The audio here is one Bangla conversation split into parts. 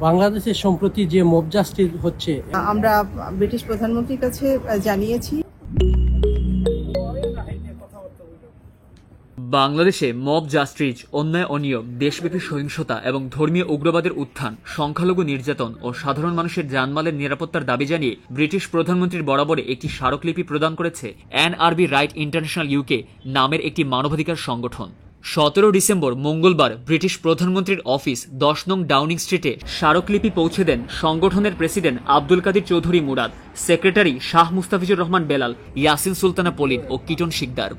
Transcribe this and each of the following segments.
বাংলাদেশে সম্প্রতি যে মব জাস্টিস হচ্ছে, আমরা ব্রিটিশ প্রধানমন্ত্রীর কাছে জানিয়েছি। বাংলাদেশে মব জাস্টিস, অন্যায় অনিয়ম, দেশব্যাপী সহিংসতা এবং ধর্মীয় উগ্রবাদের উত্থান, সংখ্যালঘু নির্যাতন ও সাধারণ মানুষের জানমালের নিরাপত্তার দাবি জানিয়ে ব্রিটিশ প্রধানমন্ত্রীর বরাবরে একটি স্মারকলিপি প্রদান করেছে এনআরবি রাইট ইন্টারন্যাশনাল ইউকে নামের একটি মানবাধিকার সংগঠন। 17 ডিসেম্বর মঙ্গলবার ব্রিটিশ প্রধানমন্ত্রীর অফিস 10 নং ডাউনিং স্ট্রিটে স্মারকলিপি পৌঁছে দেন সংগঠনের প্রেসিডেন্ট আব্দুল কাদির চৌধুরী মুরাদ, সেক্রেটারি শাহ মুস্তাফিজুর রহমান বেলাল, ইয়াসিন সুলতানা পলিন ও কিটন শিকদার।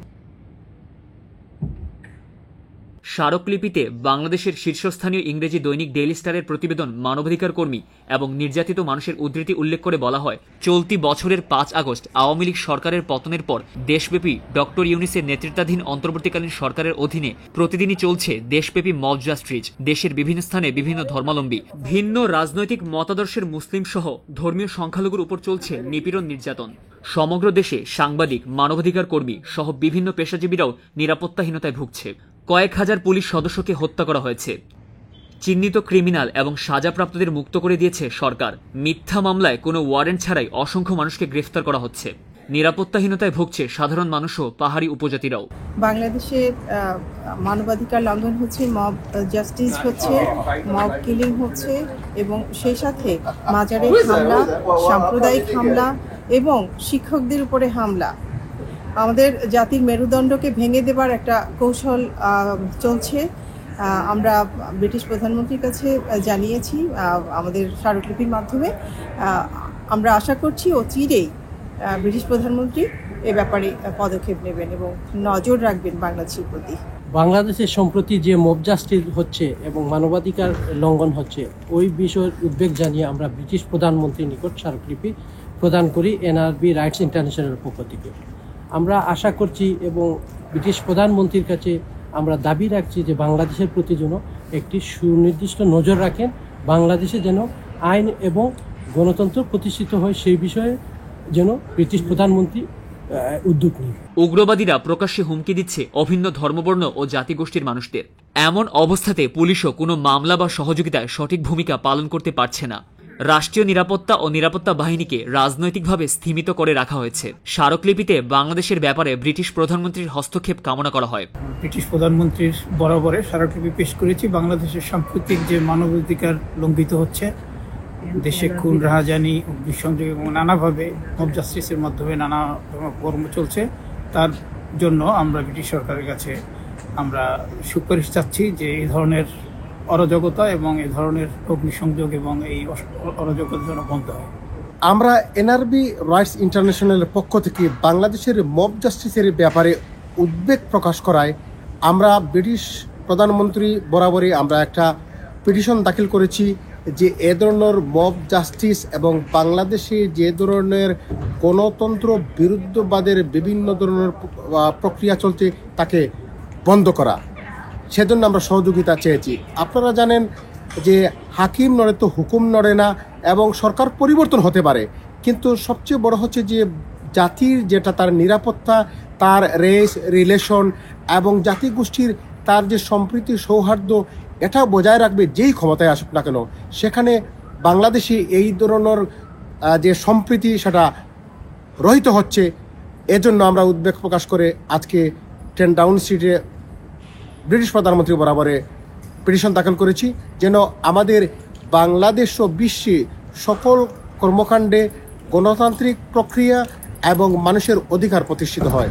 স্মারকলিপিতে বাংলাদেশের শীর্ষস্থানীয় ইংরেজি দৈনিক ডেইলি স্টারের প্রতিবেদন মানবাধিকার কর্মী এবং নির্যাতিত মানুষের উদ্ধৃতি উল্লেখ করে বলা হয়, চলতি বছরের 5 আগস্ট আওয়ামী লীগ সরকারের পতনের পর দেশব্যাপী ডক্টর ইউনূসের নেতৃত্বাধীন অন্তর্বর্তীকালীন সরকারের অধীনে প্রতিদিনই চলছে দেশব্যাপী মব জাস্টিস। দেশের বিভিন্ন স্থানে বিভিন্ন ধর্মাবলম্বী, ভিন্ন রাজনৈতিক মতাদর্শের মুসলিম সহ ধর্মীয় সংখ্যালঘুর উপর চলছে নিপীড়ন নির্যাতন। সমগ্র দেশে সাংবাদিক, মানবাধিকার কর্মী সহ বিভিন্ন পেশাজীবীরাও নিরাপত্তাহীনতায় ভুগছে। কয়েক হাজার পুলিশ সদস্যকে হত্যা করা হয়েছে। চিহ্নিত ক্রিমিনাল এবং সাজাপ্রাপ্তদের মুক্ত করে দিয়েছে সরকার। মিথ্যা মামলায় কোনো ওয়ারেন্ট ছাড়াই অসংখ্য মানুষকে গ্রেফতার করা হচ্ছে। নিরাপত্তাহীনতায় ভুগছে সাধারণ মানুষ ও পাহাড়ি উপজাতিরাও। বাংলাদেশে মানবাধিকার লঙ্ঘন হচ্ছে, মব জাস্টিস হচ্ছে, মব কিলিং হচ্ছে এবং সেই সাথে মাজারে হামলা, সাম্প্রদায়িক হামলা এবং শিক্ষকদের উপরে হামলা। আমাদের জাতির মেরুদণ্ডকে ভেঙে দেবার একটা কৌশল চলছে। আমরা ব্রিটিশ প্রধানমন্ত্রীর কাছে জানিয়েছি আমাদের স্মারকলিপির মাধ্যমে। আমরা আশা করছি অচিরেই ব্রিটিশ প্রধানমন্ত্রী এ ব্যাপারে পদক্ষেপ নেবেন এবং নজর রাখবেন বাংলাদেশের প্রতি। বাংলাদেশে সম্প্রতি যে মব জাস্টিস হচ্ছে এবং মানবাধিকার লঙ্ঘন হচ্ছে, ওই বিষয়ের উদ্বেগ জানিয়ে আমরা ব্রিটিশ প্রধানমন্ত্রীর নিকট স্মারকলিপি প্রদান করি এনআরবি রাইটস ইন্টারন্যাশনালের পক্ষ থেকে। আমরা আশা করছি এবং ব্রিটিশ প্রধানমন্ত্রীর কাছে আমরা দাবি রাখছি যে বাংলাদেশের প্রতি যেন একটি সুনির্দিষ্ট নজর রাখেন, বাংলাদেশে যেন আইন এবং গণতন্ত্র প্রতিষ্ঠিত হয় সেই বিষয়ে যেন ব্রিটিশ প্রধানমন্ত্রী উদ্যোগ নেন। উগ্রবাদীরা প্রকাশ্যে হুমকি দিচ্ছে অভিন্ন ধর্মবর্ণ ও জাতিগোষ্ঠীর মানুষদের। এমন অবস্থাতে পুলিশও কোনো মামলা বা সহযোগিতায় সঠিক ভূমিকা পালন করতে পারছে না। রাষ্ট্রীয় নিরাপত্তা ও নিরাপত্তা বাহিনীকে রাজনৈতিকভাবে স্থিমিত করে রাখা হয়েছে। স্মারকলিপিতে বাংলাদেশের ব্যাপারে ব্রিটিশ প্রধানমন্ত্রীর হস্তক্ষেপ কামনা করা হয়। ব্রিটিশ প্রধানমন্ত্রীর বরাবরে স্মারকলিপি পেশ করেছি। বাংলাদেশের সাম্প্রতিক যে মানবাধিকার লঙ্ঘিত হচ্ছে, দেশে খুন, রাহাজানি, অগ্নিসংযোগ এবং নানাভাবে মব জাস্টিসের মাধ্যমে নানা কর্ম চলছে, তার জন্য আমরা ব্রিটিশ সরকারের কাছে আমরা সুপারিশ চাচ্ছি যে এই ধরনের অরাজকতা এবং এই ধরনের অগ্নিসংযোগ এবং এই অরাজকতা যেন বন্ধ হয়। আমরা এনআরবি রাইটস ইন্টারন্যাশনালের পক্ষ থেকে বাংলাদেশের মব জাস্টিসের ব্যাপারে উদ্বেগ প্রকাশ করায় আমরা ব্রিটিশ প্রধানমন্ত্রী বরাবরই আমরা একটা পিটিশন দাখিল করেছি যে এ ধরনের মব জাস্টিস এবং বাংলাদেশে যে ধরনের গণতন্ত্র বিরুদ্ধবাদের বিভিন্ন ধরনের প্রক্রিয়া চলছে তাকে বন্ধ করা। সেজন্য আমরা সহযোগিতা চেয়েছি। আপনারা জানেন যে হাকিম নড়ে তো হুকুম নড়ে না এবং সরকার পরিবর্তন হতে পারে, কিন্তু সবচেয়ে বড় হচ্ছে যে জাতির যেটা তার নিরাপত্তা, তার রেস রিলেশন এবং জাতিগোষ্ঠীর তার যে সম্প্রীতি সৌহার্দ্য, এটা বজায় রাখবে যেই ক্ষমতায় আসুক না কেন। সেখানে বাংলাদেশে এই ধরনের যে সম্প্রীতি সেটা রহিত হচ্ছে। এজন্য আমরা উদ্বেগ প্রকাশ করে আজকে 10 ডাউন স্ট্রিটে ব্রিটিশ প্রধানমন্ত্রী বরাবরে পিটিশন দাখিল করেছি যেন আমাদের বাংলাদেশ ও বিশ্বে সকল কর্মকাণ্ডে গণতান্ত্রিক প্রক্রিয়া এবং মানুষের অধিকার প্রতিষ্ঠিত হয়।